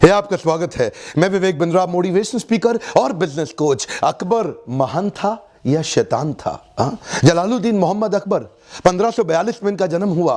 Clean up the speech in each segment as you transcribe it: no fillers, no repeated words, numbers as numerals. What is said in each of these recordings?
आपका स्वागत है। मैं विवेक बिंद्रा, मोटिवेशन स्पीकर और बिजनेस कोच। अकबर महान था या शैतान था? जलालुद्दीन मोहम्मद अकबर 1542 में इनका जन्म हुआ।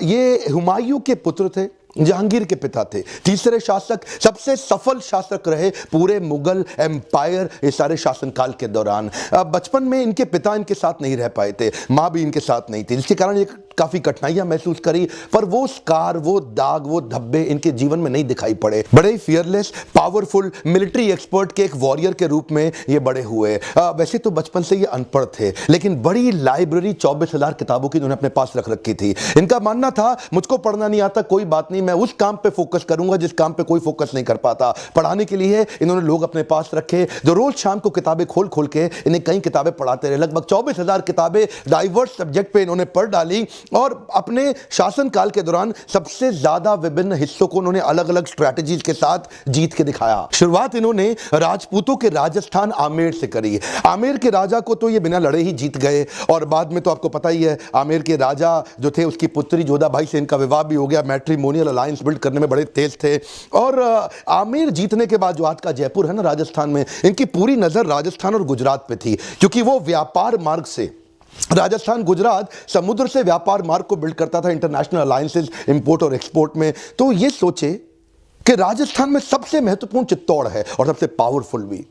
ये हुमायूं के पुत्र थे, जहांगीर के पिता थे, तीसरे शासक, सबसे सफल शासक रहे पूरे मुगल एम्पायर ये सारे शासनकाल के दौरान। बचपन में इनके पिता इनके साथ नहीं रह पाए थे, माँ भी इनके साथ नहीं थी, जिसके कारण ये काफी कठिनाइयां महसूस करी, पर वो स्कार, वो दाग, वो धब्बे इनके जीवन में नहीं दिखाई पड़े। बड़े फियरलेस, पावरफुल, मिलिट्री एक्सपर्ट के एक वॉरियर के रूप में ये बड़े हुए। वैसे तो बचपन से ये अनपढ़ थे, लेकिन बड़ी लाइब्रेरी 24,000 किताबों की इन्होंने अपने पास रख रखी थी। इनका मानना था मुझको पढ़ना नहीं आता, कोई बात नहीं, मैं उस काम पे फोकस करूंगा जिस काम पे कोई फोकस नहीं कर पाता। पढ़ाने के लिए इन्होंने लोग अपने पास रखे जो रोज शाम को किताबें खोल खोल के इन्हें कई किताबें पढ़ाते रहे। लगभग 24,000 किताबें डाइवर्स सब्जेक्ट पे इन्होंने पढ़ डाली और अपने शासनकाल के दौरान सबसे ज्यादा विभिन्न हिस्सों को उन्होंने अलग अलग स्ट्रैटेजीज के साथ जीत के दिखाया। शुरुआत इन्होंने राजपूतों के राजस्थान आमेर से करी। आमेर के राजा को तो ये बिना लड़े ही जीत गए और बाद में तो आपको पता ही है, आमेर के राजा जो थे उसकी पुत्री जोधाबाई से इनका विवाह भी हो गया। मैट्रिमोनियल अलायंस बिल्ड करने में बड़े तेज थे। और आमेर जीतने के बाद जो आज का जयपुर है ना राजस्थान में, इनकी पूरी नजर राजस्थान और गुजरात पे थी, क्योंकि वो व्यापार मार्ग से राजस्थान गुजरात समुद्र से व्यापार मार्ग को बिल्ड करता था, इंटरनेशनल अलायंसेस इंपोर्ट और एक्सपोर्ट में। तो ये सोचे कि राजस्थान में सबसे महत्वपूर्ण चित्तौड़ है और सबसे पावरफुल भी।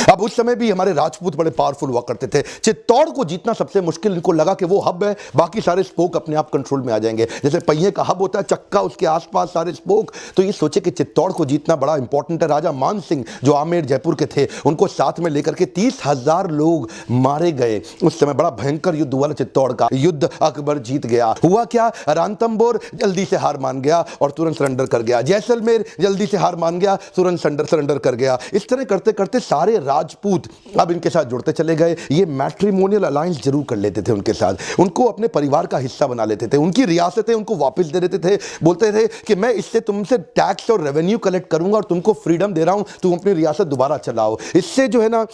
अब उस समय भी हमारे राजपूत बड़े पावरफुल हुआ करते थे। चित्तौड़ को जीतना सबसे मुश्किल इनको लगा कि वो हब है, बाकी सारे स्पोक अपने आप कंट्रोल में आ जाएंगे। जैसे पहिए का हब होता है चक्का, उसके आसपास सारे स्पोक। तो ये सोचे कि चित्तौड़ को जीतना बड़ा इंपॉर्टेंट है। राजा मान सिंह जो आमेर जयपुर के थे, उनको साथ में लेकर के 30,000 लोग मारे गए। उस समय बड़ा भयंकर युद्ध हुआ चित्तौड़ का। युद्ध अकबर जीत गया। हुआ क्या, रणथंभौर जल्दी से हार मान गया और तुरंत सरेंडर कर गया। जैसलमेर जल्दी से हार मान गया, तुरंत सरेंडर कर गया। इस तरह करते करते सारे राजपूत अब इनके साथ जुड़ते चले गए। ये मैट्रिमोनियल अलायंस जरूर कर लेते थे उनके साथ, उनको अपने परिवार का हिस्सा बना लेते थे, उनकी रियासतें उनको वापस दे देते थे। बोलते थे कि मैं इससे तुमसे टैक्स और रेवेन्यू कलेक्ट करूंगा और तुमको फ्रीडम दे रहा हूं, तुम अपनी रियासत दोबारा चलाओ। इससे जो है ना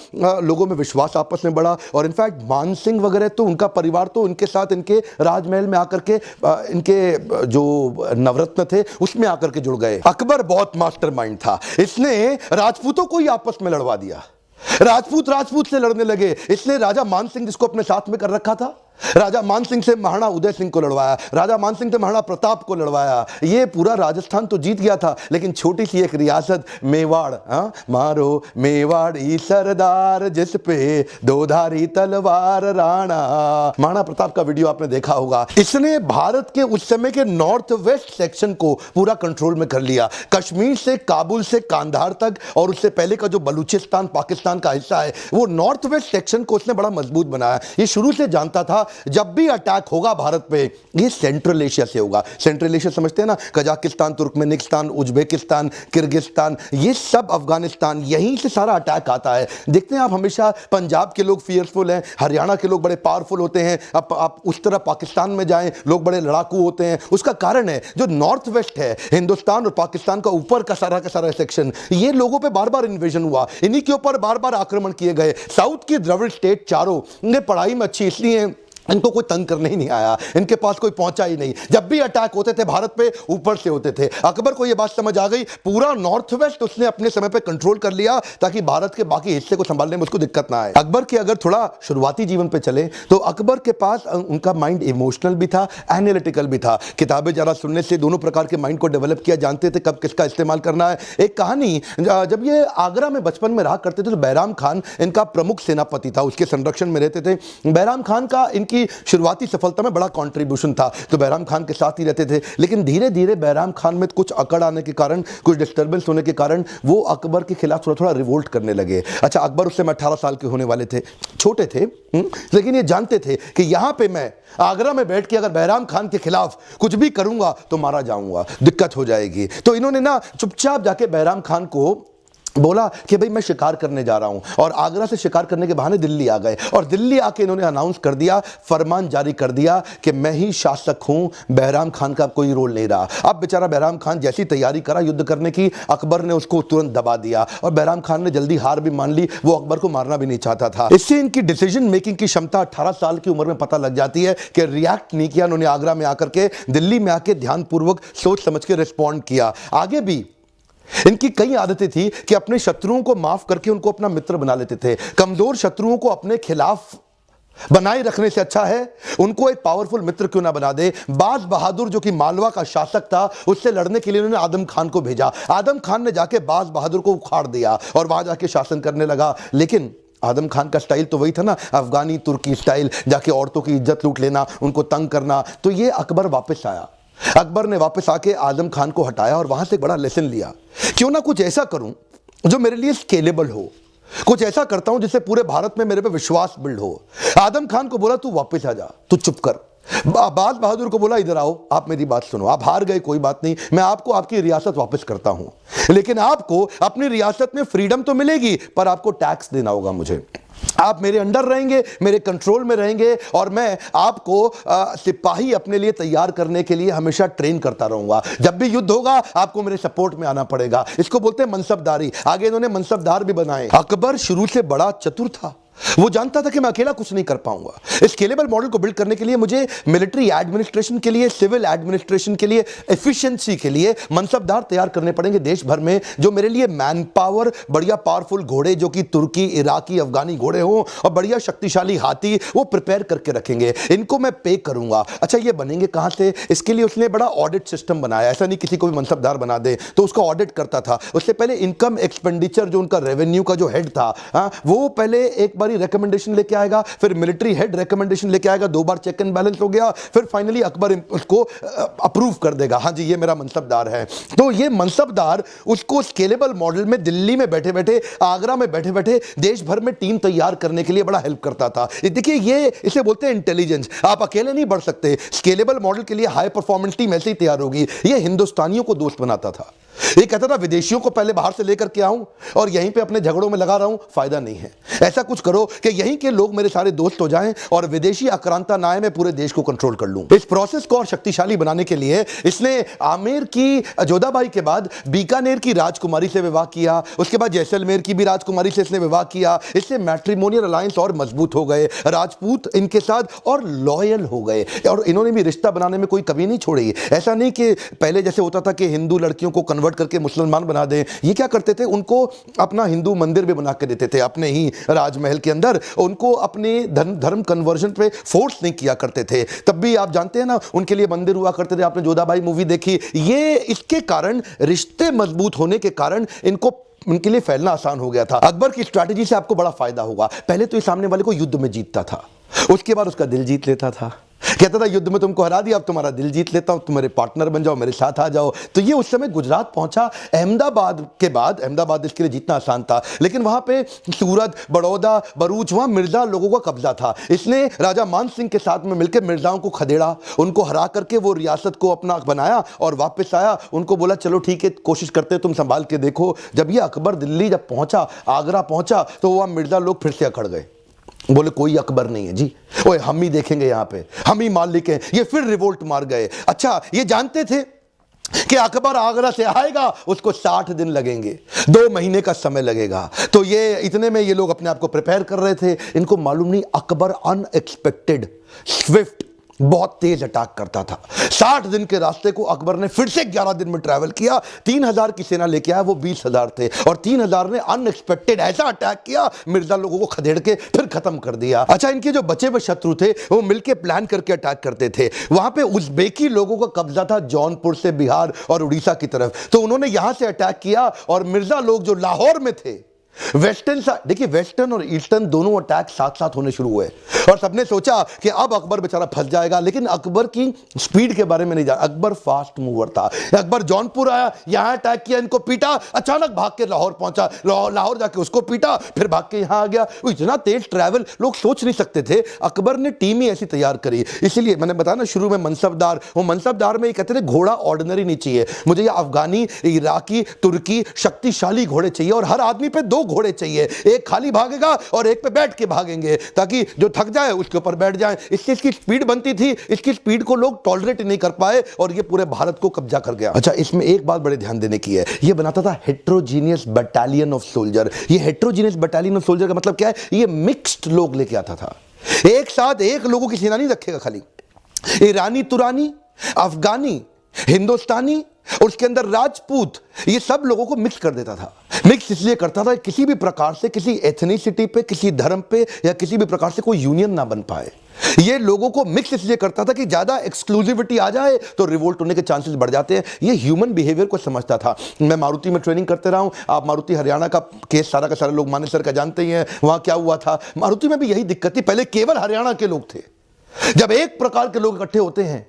लोगों में विश्वास आपस में बढ़ा। और इनफैक्ट मान सिंह वगैरह तो उनका परिवार तो इनके साथ इनके राजमहल में आकर के इनके जो नवरत्न थे उसमें आकर के जुड़ गए। अकबर बहुत मास्टरमाइंड था, इसने राजपूतों को ही आपस में लड़वा दिया। राजपूत से लड़ने लगे। इसने राजा मान सिंह जिसको अपने साथ में कर रखा था, राजा मान सिंह से महाराणा उदय सिंह को लड़वाया, राजा मान सिंह से महाराणा प्रताप को लड़वाया। ये पूरा राजस्थान तो जीत गया था, लेकिन छोटी सी एक रियासत मेवाड़, मारो मेवाड़ी सरदार जिस पे दोधारी तलवार राणा, महाराणा प्रताप का वीडियो आपने देखा होगा। इसने भारत के उस समय के नॉर्थ वेस्ट सेक्शन को पूरा कंट्रोल में कर लिया। कश्मीर से काबुल से कांधार तक और उससे पहले का जो बलूचिस्तान पाकिस्तान का हिस्सा है, वो नॉर्थ वेस्ट सेक्शन को उसने बड़ा मजबूत बनाया। ये शुरू से जानता था जब भी अटैक होगा भारत पे, ये सेंट्रल एशिया से होगा। सेंट्रल एशिया समझते हैं ना, कजाकिस्तान, तुर्कमेनिस्तान, उज्बेकिस्तान, किर्गिस्तान, ये सब अफगानिस्तान, यहीं से सारा अटैक आता है। देखते हैं आप, हमेशा पंजाब के लोग फियरफुल हैं, हरियाणा के लोग बड़े पावरफुल होते हैं। आप उस तरह पाकिस्तान में जाएं, लोग बड़े लड़ाकू होते हैं। उसका कारण है जो नॉर्थ वेस्ट है, हिंदुस्तान और पाकिस्तान का ऊपर का सारा सेक्शन, ये लोगों पे बार बार इन्वेजन हुआ, इन्हीं के ऊपर बार बार आक्रमण किए गए। साउथ की द्रविड़ स्टेट चारों, इनके पढ़ाई में अच्छी इसलिए इनको कोई तंग करने ही नहीं आया, इनके पास कोई पहुंचा ही नहीं। जब भी अटैक होते थे भारत पे, ऊपर से होते थे। अकबर को यह बात समझ आ गई, पूरा नॉर्थ वेस्ट उसने अपने समय पे कंट्रोल कर लिया ताकि भारत के बाकी हिस्से को संभालने में उसको दिक्कत ना आए। अकबर के अगर थोड़ा शुरुआती जीवन पे चले तो अकबर के पास उनका माइंड इमोशनल भी था, एनालिटिकल भी था। किताबें ज्यादा सुनने से दोनों प्रकार के माइंड को डेवलप किया, जानते थे कब किसका इस्तेमाल करना है। एक कहानी, जब ये आगरा में बचपन में रहा करते थे तो बैराम खान इनका प्रमुख सेनापति था, उसके संरक्षण में रहते थे। बैराम खान का इनकी शुरुआती सफलता में बड़ा कंट्रीब्यूशन था, तो बैराम खान के साथ ही रहते थे। लेकिन धीरे धीरे बैराम खान में कुछ अकड़ आने के कारण, कुछ डिस्टर्बेंस होने के कारण वो अकबर के खिलाफ थोड़ा थोड़ा रिवोल्ट करने लगे। अच्छा, अकबर उस समय 18 साल के होने वाले थे, छोटे थे, लेकिन ये जानते थे कि यहां पे मैं आगरा में बैठ के अगर बैराम खान के खिलाफ कुछ भी करूंगा तो मारा जाऊंगा, दिक्कत हो जाएगी। तो इन्होंने ना चुपचाप जाके बैराम खान को बोला कि भाई मैं शिकार करने जा रहा हूं, और आगरा से शिकार करने के बहाने दिल्ली आ गए। और दिल्ली आके इन्होंने अनाउंस कर दिया, फरमान जारी कर दिया कि मैं ही शासक हूं, बैराम खान का कोई रोल नहीं रहा। अब बेचारा बैराम खान जैसी तैयारी करा युद्ध करने की, अकबर ने उसको तुरंत दबा दिया और बैराम खान ने जल्दी हार भी मान ली। वो अकबर को मारना भी नहीं चाहता था। इससे इनकी डिसीजन मेकिंग की क्षमता 18 साल की उम्र में पता लग जाती है कि रिएक्ट नहीं किया उन्होंने। आगरा में आकर के, दिल्ली में आके ध्यानपूर्वक सोच समझ के रिस्पॉन्ड किया। आगे भी इनकी कई आदतें थी कि अपने शत्रुओं को माफ करके उनको अपना मित्र बना लेते थे। कमजोर शत्रुओं को अपने खिलाफ बनाए रखने से अच्छा है उनको एक पावरफुल मित्र क्यों ना बना दे। बाज बहादुर जो कि मालवा का शासक था, उससे लड़ने के लिए उन्होंने आदम खान को भेजा। आदम खान ने जाके बाज बहादुर को उखाड़ दिया और वहां जाके शासन करने लगा। लेकिन आदम खान का स्टाइल तो वही था ना, अफगानी तुर्की स्टाइल, जाके औरतों की इज्जत लूट लेना, उनको तंग करना। तो ये अकबर वापस आया। अकबर ने वापस आके आदम खान को हटाया और वहां से एक बड़ा लेसन लिया, क्यों ना कुछ ऐसा करूं जो मेरे लिए स्केलेबल हो, कुछ ऐसा करता हूं जिससे पूरे भारत में मेरे पे विश्वास बिल्ड हो। आदम खान को बोला तू वापस आ जा, तू चुप कर। बाज बहादुर को बोला इधर आओ, आप मेरी बात सुनो, आप हार गए कोई बात नहीं, मैं आपको आपकी रियासत वापस करता हूं, लेकिन आपको अपनी रियासत में फ्रीडम तो मिलेगी पर आपको टैक्स देना होगा मुझे। आप मेरे अंडर रहेंगे, मेरे कंट्रोल में रहेंगे और मैं आपको सिपाही अपने लिए तैयार करने के लिए हमेशा ट्रेन करता रहूंगा। जब भी युद्ध होगा आपको मेरे सपोर्ट में आना पड़ेगा। इसको बोलते हैं मनसबदारी। आगे इन्होंने मनसबदार भी बनाए। अकबर शुरू से बड़ा चतुर था, वो जानता था कि मैं अकेला कुछ नहीं कर पाऊंगा। स्केलेबल मॉडल को बिल्ड करने के लिए मुझे मिलिट्री एडमिनिस्ट्रेशन के लिए, सिविल एडमिनिस्ट्रेशन के लिए, एफिशिएंसी के लिए मनसबदार तैयार करने पड़ेंगे देश भर में, जो मेरे लिए मैन पावर, बढ़िया पावरफुल घोड़े जो कि तुर्की, इराकी, अफगानी घोड़े हों और बढ़िया शक्तिशाली हाथी, वो प्रिपेयर करके रखेंगे। इनको मैं पे करूंगा। अच्छा ये बनेंगे कहां से? इसके लिए उसने बड़ा ऑडिट सिस्टम बनाया। ऐसा नहीं किसी को भी मनसबदार बना दे, तो उसका ऑडिट करता था। उससे पहले इनकम एक्सपेंडिचर जो उनका रेवेन्यू का जो हेड था, वो पहले एक बार रिकमेंडेशन लेके आएगा, फिर मिलिट्री हेड रिकमेंडेशन लेके आएगा, 2 बार चेक एंड बैलेंस हो गया, फिर फाइनली अकबर उसको अप्रूव कर देगा, हाँ जी ये मेरा मनसबदार है। तो ये मनसबदार उसको स्केलेबल मॉडल में दिल्ली में बैठे बैठे, आगरा में बैठे बैठे देश भर में टीम तैयार करने के लिए बड़ा हेल्प करता था। देखिए ये इसे बोलते हैं इंटेलिजेंस। आप अकेले नहीं बढ़ सकते। स्केलेबल मॉडल के लिए हाई परफॉर्मेंस टीम ऐसे ही तैयार होगी। ये हिंदुस्तानियों को दोस्त बनाता था। ये कहता था विदेशियों को पहले बाहर से लेकर के आऊं और यहीं पे अपने झगड़ों में लगा रहा हूं, फायदा नहीं है। ऐसा कुछ करो कि यहीं के लोग मेरे सारे दोस्त हो जाएं और विदेशी आक्रांता ना आए, मैं पूरे देश को कंट्रोल कर लूं। इस प्रोसेस को और शक्तिशाली बनाने के लिए इसने आमेर की जोधाबाई के बाद बीकानेर की राजकुमारी से विवाह किया। उसके बाद जैसलमेर की भी राजकुमारी से इसने विवाह किया। इससे मैट्रिमोनियल अलायंस और मजबूत हो गए। राजपूत इनके साथ और लॉयल हो गए और इन्होंने भी रिश्ता बनाने में कोई कमी नहीं छोड़ी। ऐसा नहीं कि पहले जैसे होता था कि हिंदू लड़कियों को कन्वर्ट करके मुसलमान बना दें। ये क्या करते थे, उनको अपना हिंदू मंदिर भी बना के देते थे अपने ही राजमहल के अंदर। उनको अपने धर्म कन्वर्जन पे फोर्स नहीं किया करते थे। तब भी आप जानते हैं ना उनके लिए मंदिर हुआ करते थे। आपने जोधाबाई मूवी देखी। ये इसके कारण, रिश्ते मजबूत होने के कारण इनको उनके लिए फैलना आसान हो गया था। अकबर की स्ट्रैटेजी से आपको बड़ा फायदा होगा। पहले तो ये सामने वाले को युद्ध में जीतता था, उसके बाद उसका दिल जीत लेता था। कहता था युद्ध में तुमको हरा दिया, अब तुम्हारा दिल जीत लेता हूं, तुम मेरे पार्टनर बन जाओ, मेरे साथ आ जाओ। तो ये उस समय गुजरात पहुंचा। अहमदाबाद के बाद, अहमदाबाद इसके लिए जीतना आसान था, लेकिन वहां पे सूरत, बड़ौदा, भरूच, वहां मिर्जा लोगों का कब्जा था। इसने राजा मान सिंह के साथ में मिलकर मिर्जाओं को खदेड़ा, उनको हरा करके वो रियासत को अपना बनाया और वापस आया। उनको बोला चलो ठीक है, कोशिश करते तुम संभाल के देखो। जब ये अकबर दिल्ली जब पहुंचा, आगरा पहुंचा, तो वहां मिर्जा लोग फिर से अकड़ गए। बोले कोई अकबर नहीं है जी, ओए हम ही देखेंगे, यहां पे हम ही मालिक हैं। ये फिर रिवोल्ट मार गए। अच्छा ये जानते थे कि अकबर आगरा से आएगा, उसको 60 दिन लगेंगे, 2 महीने का समय लगेगा। तो ये इतने में ये लोग अपने आप को प्रिपेयर कर रहे थे। इनको मालूम नहीं अकबर अनएक्सपेक्टेड, स्विफ्ट, बहुत तेज अटैक करता था। 60 दिन के रास्ते को अकबर ने फिर से 11 दिन में ट्रैवल किया। 3000 की सेना लेके आया, वो 20,000 थे और 3000 ने अनएक्सपेक्टेड ऐसा अटैक किया, मिर्जा लोगों को खदेड़ के फिर खत्म कर दिया। अच्छा इनके जो बचे हुए शत्रु थे वो मिलके प्लान करके अटैक करते थे। वहां पे उज़्बेकी लोगों का कब्जा था जौनपुर से बिहार और उड़ीसा की तरफ, तो उन्होंने यहां से अटैक किया और मिर्जा लोग जो लाहौर में थे, वेस्टर्न, देखिए वेस्टर्न और ईस्टर्न दोनों अटैक साथ साथ होने शुरू हुए और सबने सोचा कि अब अकबर बेचारा फंस जाएगा। लेकिन अकबर की स्पीड के बारे में नहीं जाना। अकबर फास्ट मूवर था। अकबर जौनपुर आया, यहां अटैक किया, इनको पीटा, अचानक भाग के लाहौर पहुंचा, लाहौर जाके उसको पीटा, फिर भाग के यहां आ गया। इतना तेज ट्रैवल लोग सोच नहीं सकते थे। अकबर ने टीम ही ऐसी तैयार करी। इसीलिए मैंने बताया ना शुरू में मनसबदार, वो मनसबदार में कहते थे घोड़ा ऑर्डिनरी नहीं चाहिए, मुझे ये अफगानी, इराकी, तुर्की शक्तिशाली घोड़े चाहिए और हर आदमी पे 2 घोड़े चाहिए। एक खाली भागेगा और एक पे बैठ के भागेंगे, ताकि जो थक जाए उसके ऊपर बैठ जाए। इससे इसकी स्पीड बनती थी। इसकी स्पीड को लोग टॉलरेट नहीं कर पाए और ये पूरे भारत को कब्जा कर गया। अच्छा इसमें एक बात बड़े ध्यान देने की है, ये बनाता था हेट्रोजीनियस बटालियन ऑफ सोल्जर। ये हेट्रोजीनियस बटालियन ऑफ सोल्जर का मतलब क्या है? ये मिक्स्ड लोग लेके आता था। एक साथ एक लोगों की सेना नहीं रखेगा खाली। ईरानी, तुरानी, अफगानी, हिंदुस्तानी और उसके अंदर राजपूत, ये सब लोगों को मिक्स कर देता था। मिक्स इसलिए करता था किसी भी प्रकार से किसी एथनिसिटी पे, किसी धर्म पे या किसी भी प्रकार से कोई यूनियन ना बन पाए। ये लोगों को मिक्स इसलिए करता था कि ज्यादा एक्सक्लूसिविटी आ जाए तो रिवोल्ट होने के चांसेस बढ़ जाते हैं। ये ह्यूमन बिहेवियर को समझता था। मैं मारुति में ट्रेनिंग करते रहा हूं, आप मारुति हरियाणा का केस सारा का सारा लोग माने सर का जानते ही हैं। वहां क्या हुआ था, मारुति में भी यही दिक्कत थी। पहले केवल हरियाणा के लोग थे। जब एक प्रकार के लोग इकट्ठे होते हैं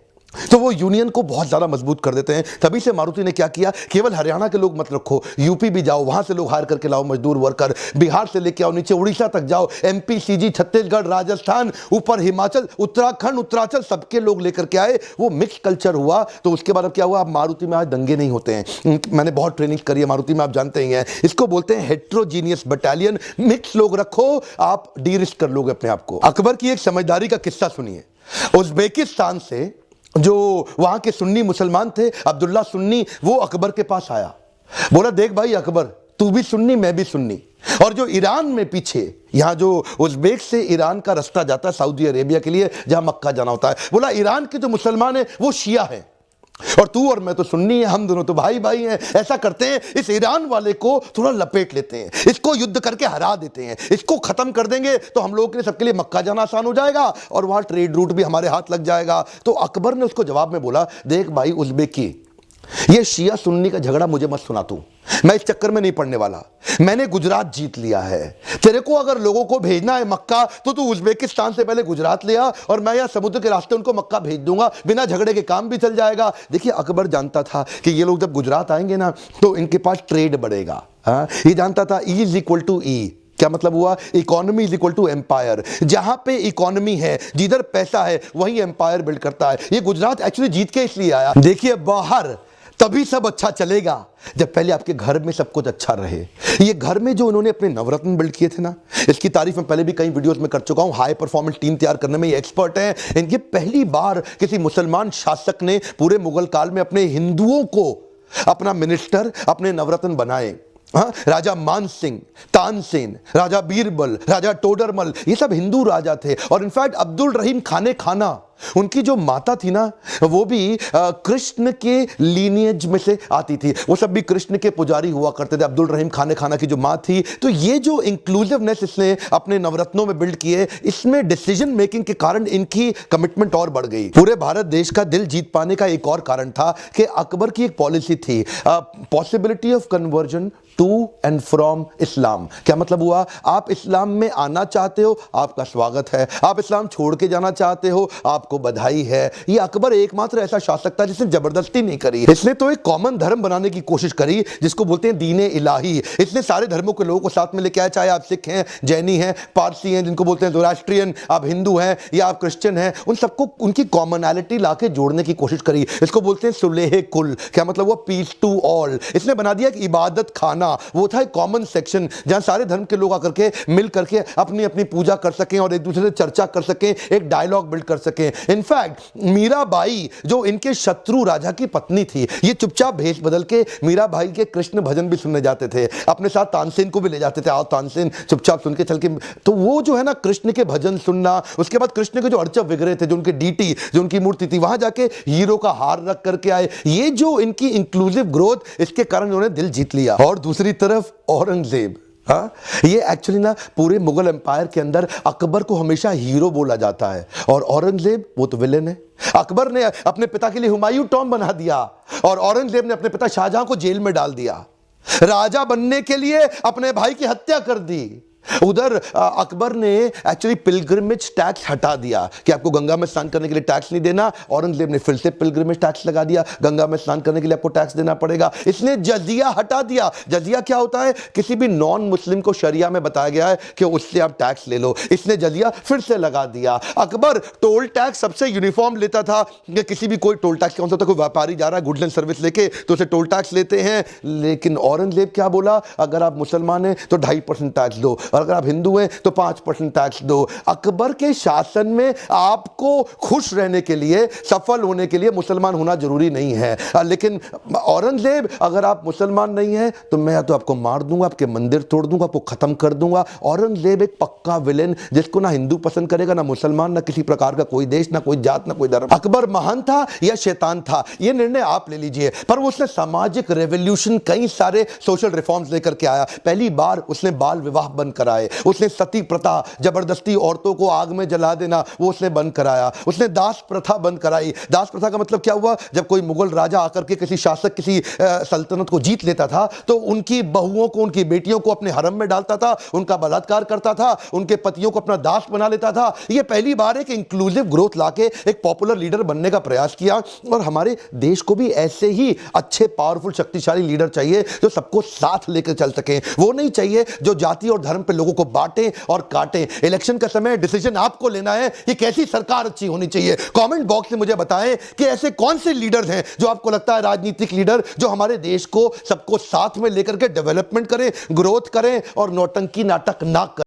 तो वो यूनियन को बहुत ज्यादा मजबूत कर देते हैं। तभी से मारुति ने क्या किया, केवल हरियाणा के लोग मत रखो, यूपी भी जाओ, वहां से लोग हायर करके लाओ मजदूर वर्कर, बिहार से लेके आओ नीचे उड़ीसा तक जाओ, एमपी, सीजी, छत्तीसगढ़, राजस्थान, ऊपर हिमाचल, उत्तराखंड, उत्तरांचल, सबके लोग लेकर के आए। वो मिक्स कल्चर हुआ। तो उसके बाद अब क्या हुआ, अब मारुति में आज दंगे नहीं होते हैं। मैंने बहुत ट्रेनिंग करी है मारुति में, आप जानते ही हैं। इसको बोलते हैं हेट्रोजीनियस बटालियन। मिक्स लोग रखो, आप डी रिस्क कर लोगे अपने आप को। अकबर की एक समझदारी का किस्सा सुनिए। उज्बेकिस्तान से जो वहां के सुन्नी मुसलमान थे, अब्दुल्ला सुन्नी, वो अकबर के पास आया। बोला देख भाई अकबर, तू भी सुन्नी मैं भी सुन्नी, और जो ईरान में पीछे यहां जो उज्बेक से ईरान का रास्ता जाता है सऊदी अरेबिया के लिए, जहां मक्का जाना होता है, बोला ईरान के जो मुसलमान है वो शिया है और तू और मैं तो सुन्नी है, हम दोनों तो भाई भाई हैं। ऐसा करते हैं, इस ईरान वाले को थोड़ा लपेट लेते हैं, इसको युद्ध करके हरा देते हैं, इसको खत्म कर देंगे तो हम लोगों के लिए, सबके लिए मक्का जाना आसान हो जाएगा और वहां ट्रेड रूट भी हमारे हाथ लग जाएगा। तो अकबर ने उसको जवाब में बोला, देख भाई उज्बेकी, ये शिया सुन्नी का झगड़ा मुझे मत सुना तू, मैं इस चक्कर में नहीं पड़ने वाला। मैंने गुजरात जीत लिया है। तेरे को अगर लोगों को भेजना है मक्का तो तू उज्बेकिस्तान से पहले गुजरात ले आ और मैं यहां समुद्र के रास्ते उनको मक्का भेज दूंगा, बिना झगड़े के काम भी चल जाएगा। देखिए अकबर जानता था कि ये लोग जब गुजरात आएंगे ना तो इनके पास ट्रेड बढ़ेगा। ये जानता था E is equal to E. क्या मतलब हुआ, economy is equal to empire. जहां पे इकोनॉमी है, जिधर पैसा है, वहीं एम्पायर बिल्ड करता है। ये गुजरात एक्चुअली जीत के इसलिए आया। देखिए बाहर तभी सब अच्छा चलेगा जब पहले आपके घर में सब कुछ अच्छा रहे। ये घर में जो उन्होंने अपने नवरत्न बिल्ड किए थे ना, इसकी तारीफ मैं पहले भी कई वीडियोस में कर चुका हूं। हाई परफॉर्मेंस टीम तैयार करने में ये एक्सपर्ट हैं। इनके पहली बार किसी मुसलमान शासक ने पूरे मुगल काल में अपने हिंदुओं को अपना मिनिस्टर, अपने नवरत्न बनाए। राजा मान सिंह, तानसेन, राजा बीरबल, राजा टोडरमल, ये सब हिंदू राजा थे। और इनफैक्ट अब्दुल रहीम खाने खाना, उनकी जो माता थी ना, वो भी कृष्ण के लीनियज में से आती थी। वो सब भी कृष्ण के पुजारी हुआ करते थे। अब्दुल रहीम खाने खाना की जो माँ थी। तो ये जो इंक्लूसिवनेस इसने अपने नवरत्नों में बिल्ड किए, इसमें डिसीजन मेकिंग के कारण इनकी कमिटमेंट और बढ़ गई। पूरे भारत देश का दिल जीत पाने का एक और कारण था कि अकबर की एक पॉलिसी थी, possibility of conversion to and from Islam. क्या मतलब हुआ, आप इस्लाम में आना चाहते हो, आपका स्वागत है। आप इस्लाम छोड़ के जाना चाहते हो, आपको बधाई है। ये अकबर एकमात्र ऐसा शासक था जिसने जबरदस्ती नहीं करी। इसने तो एक कॉमन धर्म बनाने की कोशिश करी जिसको बोलते हैं दीन इलाही। इसने सारे धर्मों के लोगों को साथ में लेके आया, चाहे आप सिख हैं, जैनी हैं, पारसी हैं, जिनको बोलते हैं ज़ोरास्ट्रियन, आप हिंदू हैं या आप क्रिश्चियन हैं, उन सबको उनकी कॉमनैलिटी लाके जोड़ने की कोशिश करी। इसको बोलते हैं सुलेह कुल। क्या मतलब हुआ, पीस टू ऑल। इसने बना दिया कि इबादत खाना वो था एक कॉमन सेक्शन जहां सारे धर्म के लोग आकर के मिल करके अपनी अपनी पूजा कर सकें और एक दूसरे से चर्चा कर सकें, एक डायलॉग बिल्ड कर सकें। इनफैक्ट मीराबाई जो इनके शत्रु राजा की पत्नी थी, ये चुपचाप भेष बदल के मीराबाई के कृष्ण भजन भी सुनने जाते थे। अपने साथ तानसेन को भी ले जाते थे, आओ तानसेन चुपचाप सुन के चल के। तो वो जो है ना कृष्ण के भजन सुनना, उसके बाद कृष्ण के जो अर्चक विग्रह थे, जो उनके डीटी, जो उनकी मूर्ति थी, वहां जाके हीरो का हार रख करके आए। ये जो इनकी इंक्लूसिव ग्रोथ, इसके कारण उन्होंने दिल जीत लिया। और दूसरी तरफ औरंगजेब, ये एक्चुअली ना पूरे मुगल एम्पायर के अंदर अकबर को हमेशा हीरो बोला जाता है और औरंगजेब वो तो विलेन है। अकबर ने अपने पिता के लिए हुमायूं टॉम बना दिया और औरंगजेब ने अपने पिता शाहजहां को जेल में डाल दिया। राजा बनने के लिए अपने भाई की हत्या कर दी। उधर अकबर ने एक्चुअली पिलग्रिमेज टैक्स हटा दिया कि आपको गंगा में स्नान करने के लिए टैक्स नहीं देना। औरंगजेब ने फिर से पिलग्रिमेज टैक्स लगा दिया, गंगा में स्नान करने के लिए आपको टैक्स देना पड़ेगा। इसने जजिया हटा दिया। जजिया क्या होता है, किसी भी नॉन मुस्लिम को शरिया में बताया गया है कि उससे आप टैक्स ले लो। इसने जजिया फिर से लगा दिया। अकबर टोल टैक्स सबसे यूनिफॉर्म लेता था कि किसी भी कोई टोल टैक्स कौन सा होता है, कोई व्यापारी जा रहा है गुड्स एंड सर्विस लेके तो उसे टोल टैक्स लेते हैं। लेकिन औरंगजेब क्या बोला, अगर आप मुसलमान हैं तो 2.5% टैक्स दो और और अगर आप हिंदू हैं तो 5% टैक्स दो। अकबर के शासन में आपको खुश रहने के लिए, सफल होने के लिए मुसलमान होना जरूरी नहीं है। लेकिन औरंगजेब, अगर आप मुसलमान नहीं हैं तो मैं या तो आपको मार दूंगा, आपके मंदिर तोड़ दूंगा, आपको खत्म कर दूंगा। औरंगजेब एक पक्का विलेन, जिसको ना हिंदू पसंद करेगा, ना मुसलमान, ना किसी प्रकार का कोई देश, ना कोई जात, ना कोई धर्म। अकबर महान था या शैतान था, यह निर्णय आप ले लीजिए, पर वो उसने सामाजिक रेवोल्यूशन, कई सारे सोशल रिफॉर्म्स लेकर के आया। पहली बार उसने बाल विवाह बंद कराए, उसने सती प्रथा, जबरदस्ती औरतों को आग में जला देना, वो उसने बंद कराया। उसने दास प्रथा बंद कराई। दास प्रथा का मतलब क्या हुआ? जब कोई मुगल राजा आकर के किसी शासक, किसी सल्तनत को जीत लेता था तो उनकी बहुओं को, उनकी बेटियों को अपने हरम में डालता था, उनका बलात्कार करता था, उनके पतियों को अपना दास बना लेता था। यह पहली बार एक इंक्लूसिव ग्रोथ लाके एक पॉपुलर लीडर बनने का प्रयास किया। और हमारे देश को भी ऐसे ही अच्छे, पावरफुल, शक्तिशाली लीडर चाहिए जो सबको साथ लेकर चल सके। वो नहीं चाहिए जो जाति और धर्म पे लोगों को बांटे और काटे। इलेक्शन का समय, डिसीजन आपको लेना है कि कैसी सरकार अच्छी होनी चाहिए। कमेंट बॉक्स में मुझे बताएं कि ऐसे कौन से लीडर्स हैं जो आपको लगता है, राजनीतिक लीडर, जो हमारे देश को, सबको साथ में लेकर के डेवलपमेंट करें, ग्रोथ करें और नौटंकी नाटक ना करें।